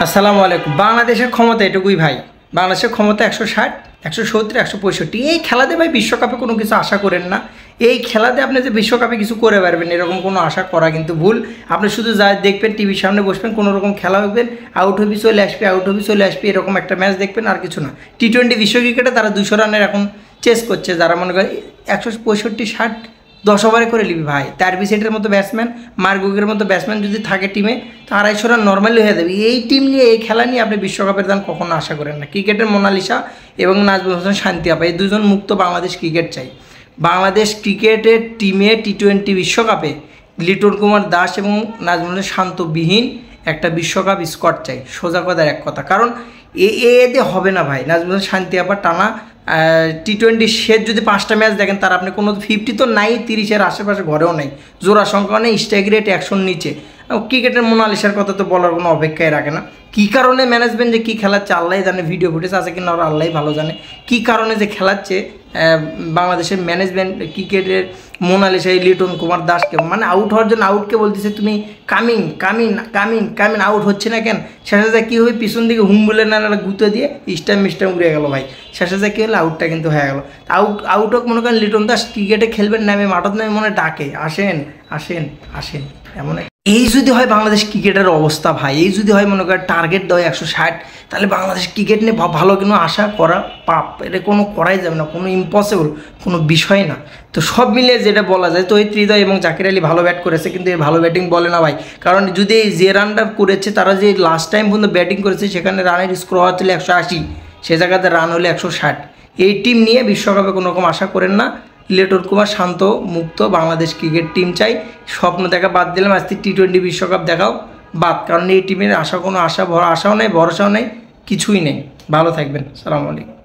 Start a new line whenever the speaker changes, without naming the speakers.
আসসালামু আলাইকুম। বাংলাদেশের ক্ষমতা এটুকুই ভাই, বাংলাদেশের ক্ষমতা 160, 170, 165। এই খেলাতে ভাই বিশ্বকাপে কোনো কিছু আশা করেন না। এই খেলাতে আপনি যে বিশ্বকাপে কিছু করে পারবেন এরকম কোনো আশা করা কিন্তু ভুল। আপনি শুধু যা দেখবেন, টিভির সামনে বসবেন, কোনো রকম খেলা হবেন, আউট হবি চলে আসবে, আউট হবি চলে আসবে, এরকম একটা ম্যাচ দেখবেন, আর কিছু না। টি-20 বিশ্ব ক্রিকেটে তারা 200 রানের এখন চেস করছে, যারা মনে করে 165, 60, 10 ওভারে করে নিবি ভাই। তারবি সেটের মতো ব্যাটসম্যান, মার্গুগের মতো ব্যাটসম্যান যদি থাকে টিমে, তো 250 রান নর্মালি হয়ে যাবে। এই টিম নিয়ে, এই খেলা নিয়ে আপনি বিশ্বকাপের দান কখনো আশা করেন না। ক্রিকেটের মোনালিসা এবং নাজমুল হোসেন শান্তি আপা, এই দুজন মুক্ত বাংলাদেশ ক্রিকেট চাই। বাংলাদেশ ক্রিকেটের টিমে টি-20 বিশ্বকাপে লিটন কুমার দাস এবং নাজমুল হোসেন শান্তবিহীন একটা বিশ্বকাপ স্কোয়াড চাই। সোজা কথার এক কথা, কারণ এতে হবে না ভাই। নাজমুল হোসেন শান্তি আপা টানা টি-20 শেষ যদি 5টা ম্যাচ দেখেন, তার আপনি কোনো 50 তো নাই, 30-এর আশেপাশে ঘরেও নেই, জোড়া সংখ্যা নেই, স্ট্রাইক রেট 100-র নিচে। ক্রিকেটের মোনালিসার কথা তো বলার কোনো অপেক্ষায় রাখে না। কী কারণে ম্যানেজমেন্ট যে কী খেলাচ্ছে আল্লাহ জানে, ভিডিও ফুটেজ আছে কিনা ওরা আল্লাহ ভালো জানে। কী কারণে যে খেলাচ্ছে বাংলাদেশের ম্যানেজমেন্ট, ক্রিকেটের মোনালিসা এই লিটন কুমার দাসকে, মানে আউট হওয়ার জন্য আউটকে বলতেছে তুমি coming coming coming coming, out হচ্ছে না কেন? শেষে যা কী হবে, পিছন দিকে হুম বলে না গুঁতো দিয়ে মিস্টাম উড়ে গেল ভাই। শেষে যা কী হলো, আউটটা কিন্তু হয়ে গেল। আউট হোক, মনে করেন লিটন দাস ক্রিকেটে খেলবেন নামে, মাঠত নামে মনে ডাকে, আসেন আসেন আসেন, এমন। এই যদি হয় বাংলাদেশ ক্রিকেটের অবস্থা ভাই, এই যদি হয় মনে করেন টার্গেট দেয় 160, তাহলে বাংলাদেশ ক্রিকেট নিয়ে ভালো কোনো আশা করা পাপ, এটা কোনো করাই যাবে না, কোনো ইম্পসিবল কোনো বিষয় না। তো সব মিলিয়ে যেটা বলা যায়, তো এই হৃদয় এবং জাকির আলী ভালো ব্যাট করেছে, কিন্তু এই ভালো ব্যাটিং বলে না ভাই। কারণ যদি এই যে রানটা করেছে, তারা যে লাস্ট টাইম পর্যন্ত ব্যাটিং করেছে, সেখানে রানের স্কোর হচ্ছিল 180, সে জায়গাতে রান হলে 160। এই টিম নিয়ে বিশ্বকাপে কোনো রকম আশা করেন না। লিটন কুমার শান্ত মুক্ত বাংলাদেশ ক্রিকেট টিম চাই। স্বপ্ন দেখা বাদ দিলাম, আজকে টি-20 বিশ্বকাপ দেখাও বাদ, কারণ এই টিমের আশাও নেই, ভরসাও নেই, কিছুই নেই। ভালো থাকবেন। আসসালামু আলাইকুম।